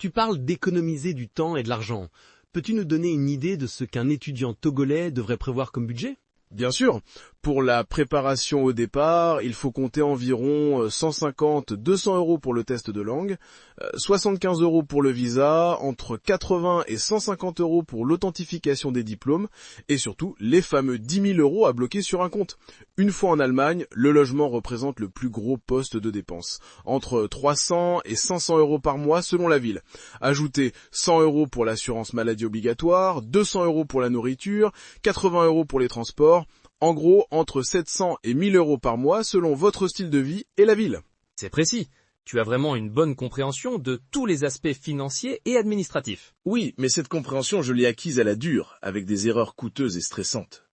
Tu parles d'économiser du temps et de l'argent. Peux-tu nous donner une idée de ce qu'un étudiant togolais devrait prévoir comme budget? Bien sûr, pour la préparation au départ, il faut compter environ 150-200 euros pour le test de langue, 75 euros pour le visa, entre 80 et 150 euros pour l'authentification des diplômes, et surtout les fameux 10 000 euros à bloquer sur un compte. Une fois en Allemagne, le logement représente le plus gros poste de dépenses, entre 300 et 500 euros par mois selon la ville. Ajoutez 100 euros pour l'assurance maladie obligatoire, 200 euros pour la nourriture, 80 euros pour les transports. En gros, entre 700 et 1000 euros par mois selon votre style de vie et la ville. C'est précis. Tu as vraiment une bonne compréhension de tous les aspects financiers et administratifs. Oui, mais cette compréhension, je l'ai acquise à la dure, avec des erreurs coûteuses et stressantes.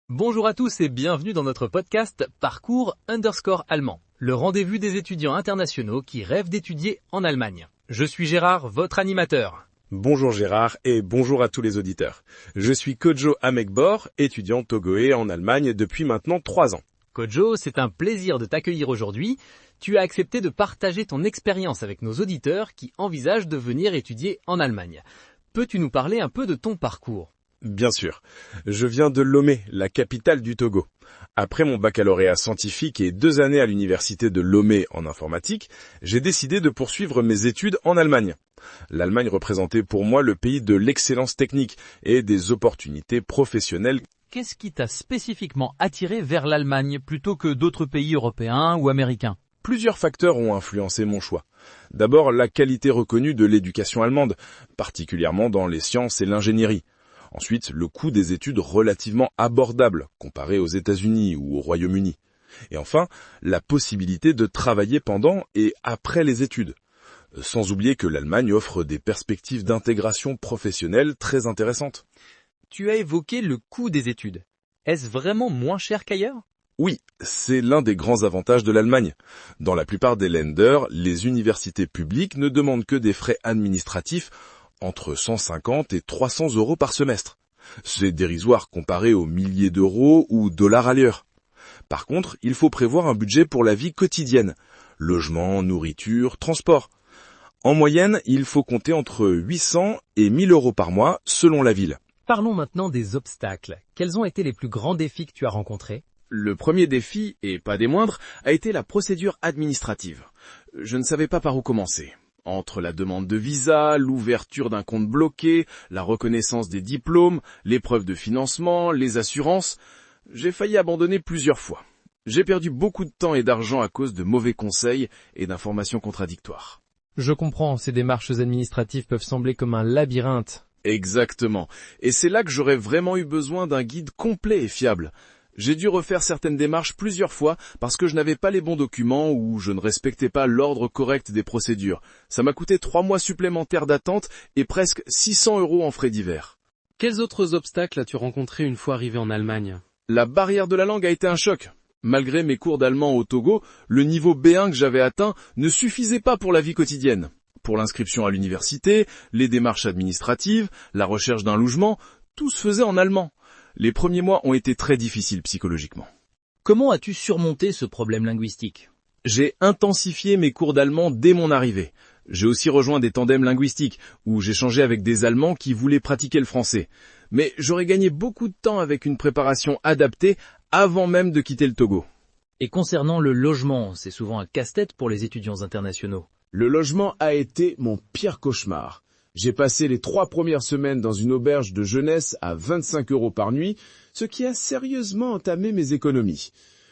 Bonjour à tous et bienvenue dans notre podcast Parcours_Allemand, le rendez-vous des étudiants internationaux qui rêvent d'étudier en Allemagne. Je suis Gérard, votre animateur. Bonjour Gérard et bonjour à tous les auditeurs. Je suis Kojo Amegbor, étudiant togoé en Allemagne depuis maintenant 3 ans. Kojo, c'est un plaisir de t'accueillir aujourd'hui. Tu as accepté de partager ton expérience avec nos auditeurs qui envisagent de venir étudier en Allemagne. Peux-tu nous parler un peu de ton parcours ? Bien sûr. Je viens de Lomé, la capitale du Togo. Après mon baccalauréat scientifique et 2 années à l'université de Lomé en informatique, j'ai décidé de poursuivre mes études en Allemagne. L'Allemagne représentait pour moi le pays de l'excellence technique et des opportunités professionnelles. Qu'est-ce qui t'a spécifiquement attiré vers l'Allemagne plutôt que d'autres pays européens ou américains ? Plusieurs facteurs ont influencé mon choix. D'abord, la qualité reconnue de l'éducation allemande, particulièrement dans les sciences et l'ingénierie. Ensuite, le coût des études relativement abordable comparé aux États-Unis ou au Royaume-Uni. Et enfin, la possibilité de travailler pendant et après les études. Sans oublier que l'Allemagne offre des perspectives d'intégration professionnelle très intéressantes. Tu as évoqué le coût des études. Est-ce vraiment moins cher qu'ailleurs ? Oui, c'est l'un des grands avantages de l'Allemagne. Dans la plupart des Länder, les universités publiques ne demandent que des frais administratifs entre 150 et 300 euros par semestre. C'est dérisoire comparé aux milliers d'euros ou dollars à l'heure. Par contre, il faut prévoir un budget pour la vie quotidienne. Logement, nourriture, transport. En moyenne, il faut compter entre 800 et 1000 euros par mois selon la ville. Parlons maintenant des obstacles. Quels ont été les plus grands défis que tu as rencontrés ? Le premier défi, et pas des moindres, a été la procédure administrative. Je ne savais pas par où commencer. Entre la demande de visa, l'ouverture d'un compte bloqué, la reconnaissance des diplômes, l'épreuve de financement, les assurances, j'ai failli abandonner plusieurs fois. J'ai perdu beaucoup de temps et d'argent à cause de mauvais conseils et d'informations contradictoires. Je comprends, ces démarches administratives peuvent sembler comme un labyrinthe. Exactement. Et c'est là que j'aurais vraiment eu besoin d'un guide complet et fiable. J'ai dû refaire certaines démarches plusieurs fois parce que je n'avais pas les bons documents ou je ne respectais pas l'ordre correct des procédures. Ça m'a coûté 3 mois supplémentaires d'attente et presque 600 euros en frais divers. Quels autres obstacles as-tu rencontrés une fois arrivé en Allemagne? La barrière de la langue a été un choc. Malgré mes cours d'allemand au Togo, le niveau B1 que j'avais atteint ne suffisait pas pour la vie quotidienne. Pour l'inscription à l'université, les démarches administratives, la recherche d'un logement, tout se faisait en allemand. Les premiers mois ont été très difficiles psychologiquement. Comment as-tu surmonté ce problème linguistique ? J'ai intensifié mes cours d'allemand dès mon arrivée. J'ai aussi rejoint des tandems linguistiques, où j'échangeais avec des Allemands qui voulaient pratiquer le français. Mais j'aurais gagné beaucoup de temps avec une préparation adaptée avant même de quitter le Togo. Et concernant le logement, c'est souvent un casse-tête pour les étudiants internationaux. Le logement a été mon pire cauchemar. J'ai passé les 3 premières semaines dans une auberge de jeunesse à 25 euros par nuit, ce qui a sérieusement entamé mes économies.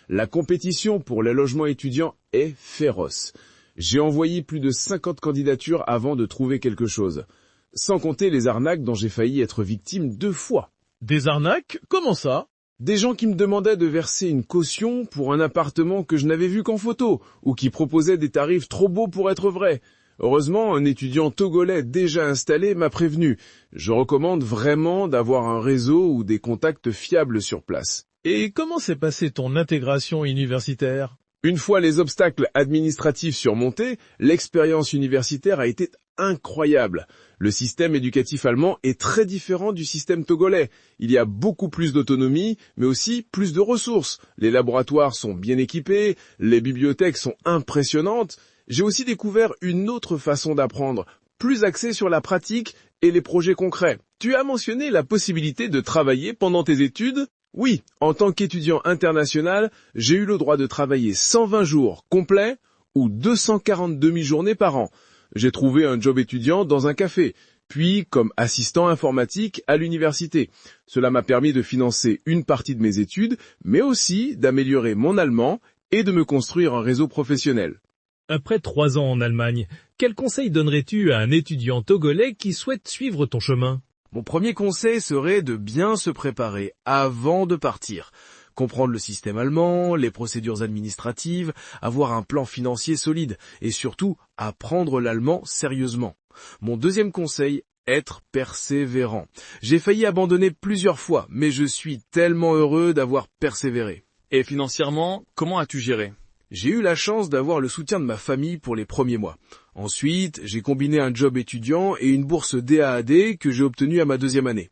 La compétition pour les logements étudiants est féroce. J'ai envoyé plus de 50 candidatures avant de trouver quelque chose. Sans compter les arnaques dont j'ai failli être victime 2 fois. Des arnaques ? Comment ça ? Des gens qui me demandaient de verser une caution pour un appartement que je n'avais vu qu'en photo, ou qui proposaient des tarifs trop beaux pour être vrais. Heureusement, un étudiant togolais déjà installé m'a prévenu. Je recommande vraiment d'avoir un réseau ou des contacts fiables sur place. Et comment s'est passée ton intégration universitaire ? Une fois les obstacles administratifs surmontés, l'expérience universitaire a été incroyable. Le système éducatif allemand est très différent du système togolais. Il y a beaucoup plus d'autonomie, mais aussi plus de ressources. Les laboratoires sont bien équipés, les bibliothèques sont impressionnantes. J'ai aussi découvert une autre façon d'apprendre, plus axé sur la pratique et les projets concrets. Tu as mentionné la possibilité de travailler pendant tes études. Oui, en tant qu'étudiant international, j'ai eu le droit de travailler 120 jours complets ou 240 demi-journées par an. J'ai trouvé un job étudiant dans un café, puis comme assistant informatique à l'université. Cela m'a permis de financer une partie de mes études, mais aussi d'améliorer mon allemand et de me construire un réseau professionnel. Après 3 ans en Allemagne, quel conseil donnerais-tu à un étudiant togolais qui souhaite suivre ton chemin? Mon premier conseil serait de bien se préparer avant de partir. Comprendre le système allemand, les procédures administratives, avoir un plan financier solide et surtout apprendre l'allemand sérieusement. Mon deuxième conseil, être persévérant. J'ai failli abandonner plusieurs fois, mais je suis tellement heureux d'avoir persévéré. Et financièrement, comment as-tu géré? J'ai eu la chance d'avoir le soutien de ma famille pour les premiers mois. Ensuite, j'ai combiné un job étudiant et une bourse DAAD que j'ai obtenue à ma deuxième année.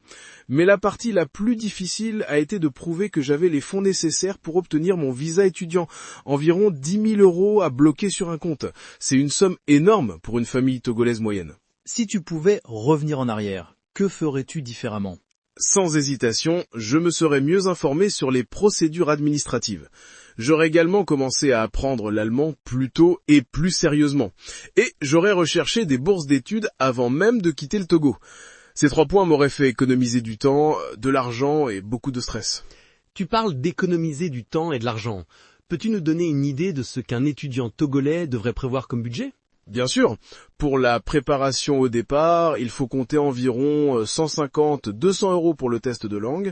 Mais la partie la plus difficile a été de prouver que j'avais les fonds nécessaires pour obtenir mon visa étudiant. Environ 10 000 € à bloquer sur un compte. C'est une somme énorme pour une famille togolaise moyenne. Si tu pouvais revenir en arrière, que ferais-tu différemment? Sans hésitation, je me serais mieux informé sur les procédures administratives. J'aurais également commencé à apprendre l'allemand plus tôt et plus sérieusement. Et j'aurais recherché des bourses d'études avant même de quitter le Togo. Ces 3 points m'auraient fait économiser du temps, de l'argent et beaucoup de stress. Tu parles d'économiser du temps et de l'argent. Peux-tu nous donner une idée de ce qu'un étudiant togolais devrait prévoir comme budget? Bien sûr, pour la préparation au départ, il faut compter environ 150-200 € pour le test de langue,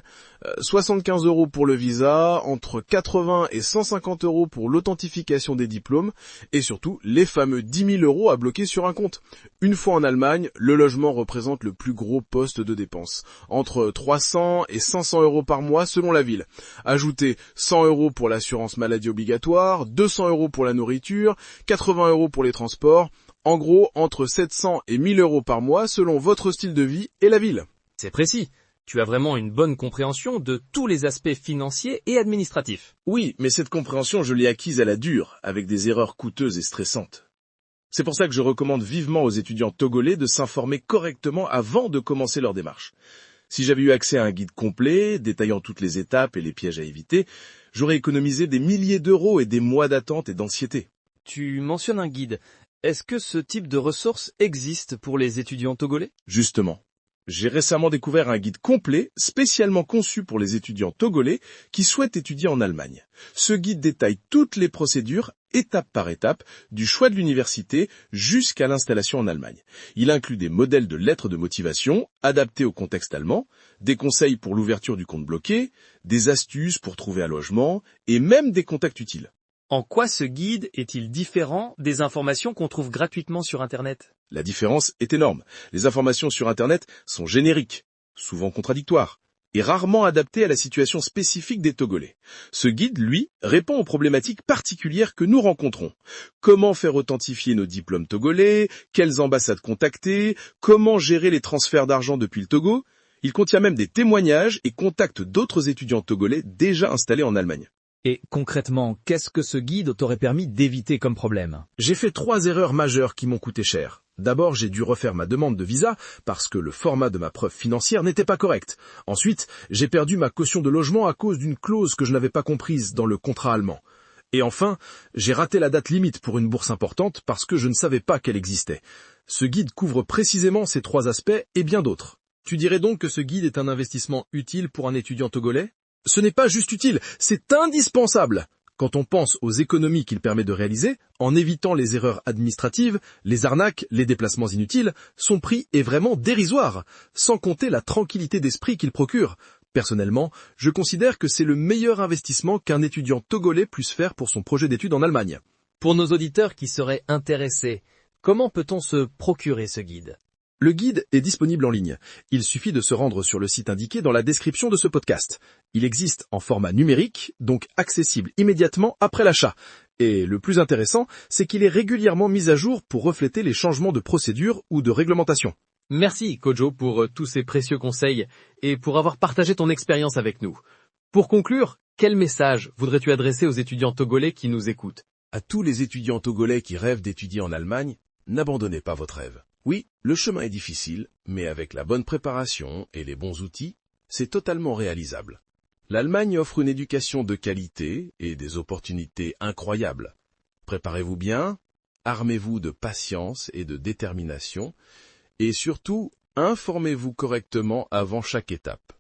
75 € pour le visa, entre 80 et 150 € pour l'authentification des diplômes, et surtout les fameux 10 000 € à bloquer sur un compte. Une fois en Allemagne, le logement représente le plus gros poste de dépenses, entre 300 et 500 € par mois selon la ville. Ajoutez 100 € pour l'assurance maladie obligatoire, 200 € pour la nourriture, 80 € pour les transports. En gros, entre 700 et 1000 € par mois selon votre style de vie et la ville. C'est précis. Tu as vraiment une bonne compréhension de tous les aspects financiers et administratifs. Oui, mais cette compréhension, je l'ai acquise à la dure, avec des erreurs coûteuses et stressantes. C'est pour ça que je recommande vivement aux étudiants togolais de s'informer correctement avant de commencer leur démarche. Si j'avais eu accès à un guide complet, détaillant toutes les étapes et les pièges à éviter, j'aurais économisé des milliers d'euros et des mois d'attente et d'anxiété. Tu mentionnes un guide. Est-ce que ce type de ressources existe pour les étudiants togolais? Justement, j'ai récemment découvert un guide complet spécialement conçu pour les étudiants togolais qui souhaitent étudier en Allemagne. Ce guide détaille toutes les procédures, étape par étape, du choix de l'université jusqu'à l'installation en Allemagne. Il inclut des modèles de lettres de motivation adaptés au contexte allemand, des conseils pour l'ouverture du compte bloqué, des astuces pour trouver un logement et même des contacts utiles. En quoi ce guide est-il différent des informations qu'on trouve gratuitement sur Internet? La différence est énorme. Les informations sur Internet sont génériques, souvent contradictoires, et rarement adaptées à la situation spécifique des Togolais. Ce guide, lui, répond aux problématiques particulières que nous rencontrons. Comment faire authentifier nos diplômes togolais? Quelles ambassades contacter? Comment gérer les transferts d'argent depuis le Togo? Il contient même des témoignages et contacte d'autres étudiants togolais déjà installés en Allemagne. Et concrètement, qu'est-ce que ce guide t'aurait permis d'éviter comme problème? J'ai fait 3 erreurs majeures qui m'ont coûté cher. D'abord, j'ai dû refaire ma demande de visa parce que le format de ma preuve financière n'était pas correct. Ensuite, j'ai perdu ma caution de logement à cause d'une clause que je n'avais pas comprise dans le contrat allemand. Et enfin, j'ai raté la date limite pour une bourse importante parce que je ne savais pas qu'elle existait. Ce guide couvre précisément ces 3 aspects et bien d'autres. Tu dirais donc que ce guide est un investissement utile pour un étudiant togolais? Ce n'est pas juste utile, c'est indispensable. Quand on pense aux économies qu'il permet de réaliser, en évitant les erreurs administratives, les arnaques, les déplacements inutiles, son prix est vraiment dérisoire, sans compter la tranquillité d'esprit qu'il procure. Personnellement, je considère que c'est le meilleur investissement qu'un étudiant togolais puisse faire pour son projet d'études en Allemagne. Pour nos auditeurs qui seraient intéressés, comment peut-on se procurer ce guide? Le guide est disponible en ligne. Il suffit de se rendre sur le site indiqué dans la description de ce podcast. Il existe en format numérique, donc accessible immédiatement après l'achat. Et le plus intéressant, c'est qu'il est régulièrement mis à jour pour refléter les changements de procédure ou de réglementation. Merci Kojo pour tous ces précieux conseils et pour avoir partagé ton expérience avec nous. Pour conclure, quel message voudrais-tu adresser aux étudiants togolais qui nous écoutent? À tous les étudiants togolais qui rêvent d'étudier en Allemagne, n'abandonnez pas votre rêve. Oui, le chemin est difficile, mais avec la bonne préparation et les bons outils, c'est totalement réalisable. L'Allemagne offre une éducation de qualité et des opportunités incroyables. Préparez-vous bien, armez-vous de patience et de détermination, et surtout, informez-vous correctement avant chaque étape.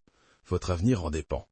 Votre avenir en dépend.